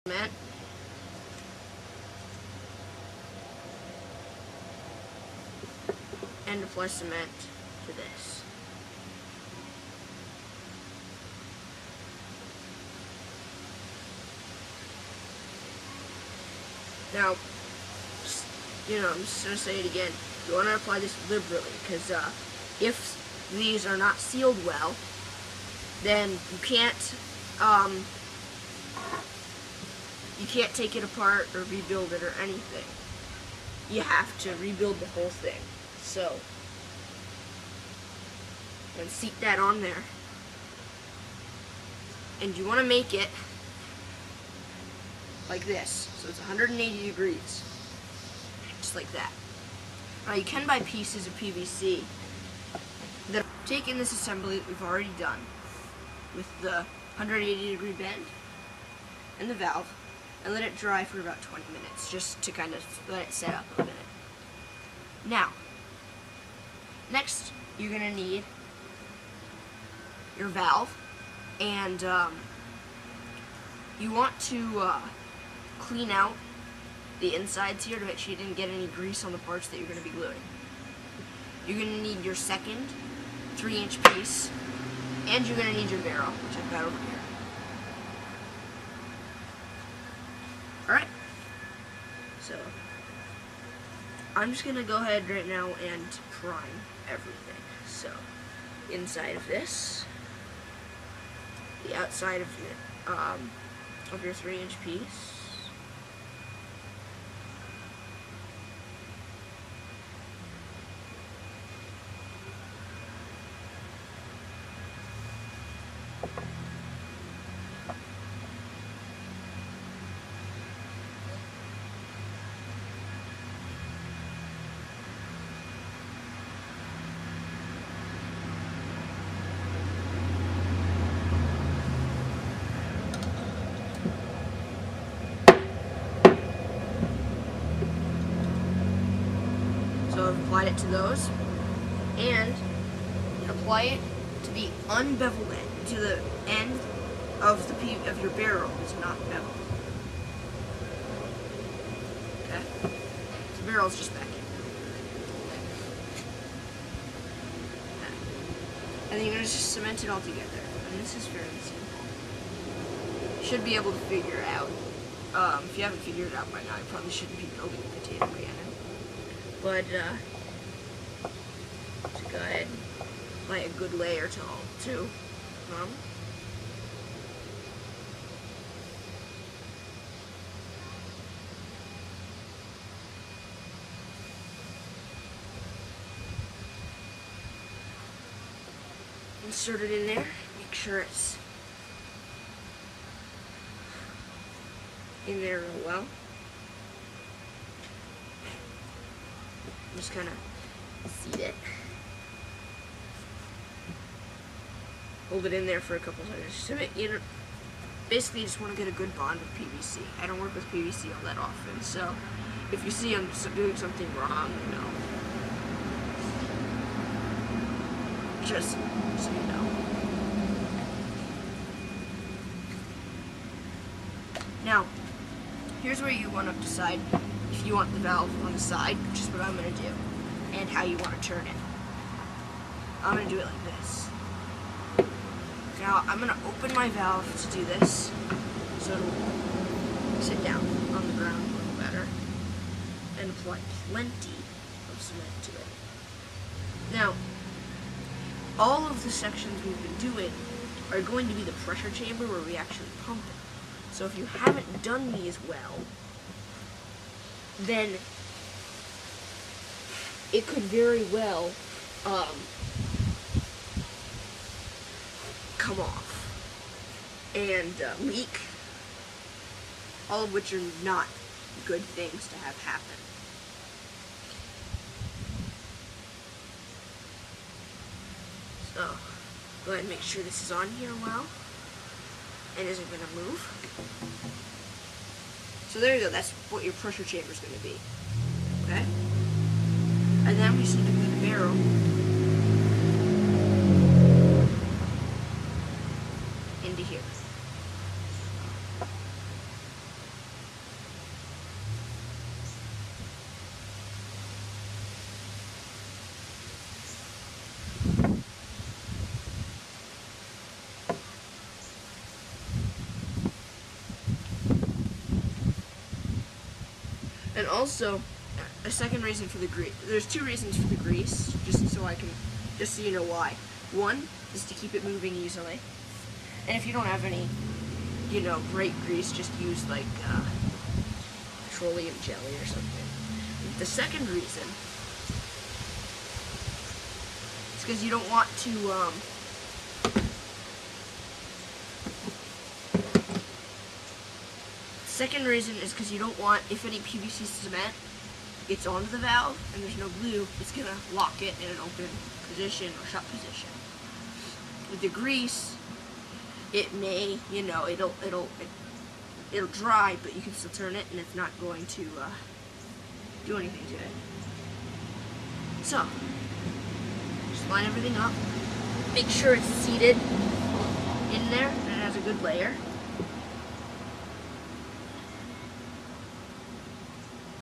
cement. And apply cement to this. Now, I'm just going to say it again. You want to apply this liberally, because if these are not sealed well, then you can't take it apart or rebuild it or anything. You have to rebuild the whole thing. So, and seat that on there. And you want to make it like this. So it's 180 degrees. Just like that. Now you can buy pieces of PVC that take in this assembly that we've already done with the 180 degree bend and the valve, and let it dry for about 20 minutes just to kind of let it set up a minute. Now, next you're going to need your valve, and you want to clean out the insides here to make sure you didn't get any grease on the parts that you're going to be gluing. You're going to need your second 3-inch piece, and you're going to need your barrel, which I've got over here. Alright, so I'm just going to go ahead right now and prime everything. So, inside of this, the outside of your 3-inch piece, so I've applied it to those, and apply it to the unbeveled end, to the end of your barrel that's not beveled. Okay, the barrel's just back in. Okay. And then you're gonna just cement it all together, and this is fairly simple. You should be able to figure it out. If you haven't figured it out by now, you probably shouldn't be building a potato cannon. But, to go ahead and lay a good layer to all, too. Insert it in there, make sure it's in there real well. Just kind of seat it. Hold it in there for a couple seconds. So basically, you just want to get a good bond with PVC. I don't work with PVC all that often, so if you see I'm doing something wrong, just so you know. Now, here's where you want to decide if you want the valve on the side, which is what I'm going to do, and how you want to turn it. I'm going to do it like this. Now, I'm going to open my valve to do this, so it'll sit down on the ground a little better, and apply plenty of cement to it. Now, all of the sections we've been doing are going to be the pressure chamber where we actually pump it. So if you haven't done these well, then it could very well come off and leak, all of which are not good things to have happen. So, go ahead and make sure this is on here well and isn't going to move. So there you go, that's what your pressure chamber is going to be. Okay? And then we just need to put the barrel into here. And also, a second reason for the grease. There's two reasons for the grease, just so you know why. One is to keep it moving easily, and if you don't have any, great grease, just use like petroleum jelly or something. The second reason is because you don't want to. Second reason is because you don't want, if any PVC cement gets onto the valve and there's no glue, it's gonna lock it in an open position or shut position. With the grease, it may, it'll dry, but you can still turn it, and it's not going to do anything to it. So, just line everything up. Make sure it's seated in there and it has a good layer.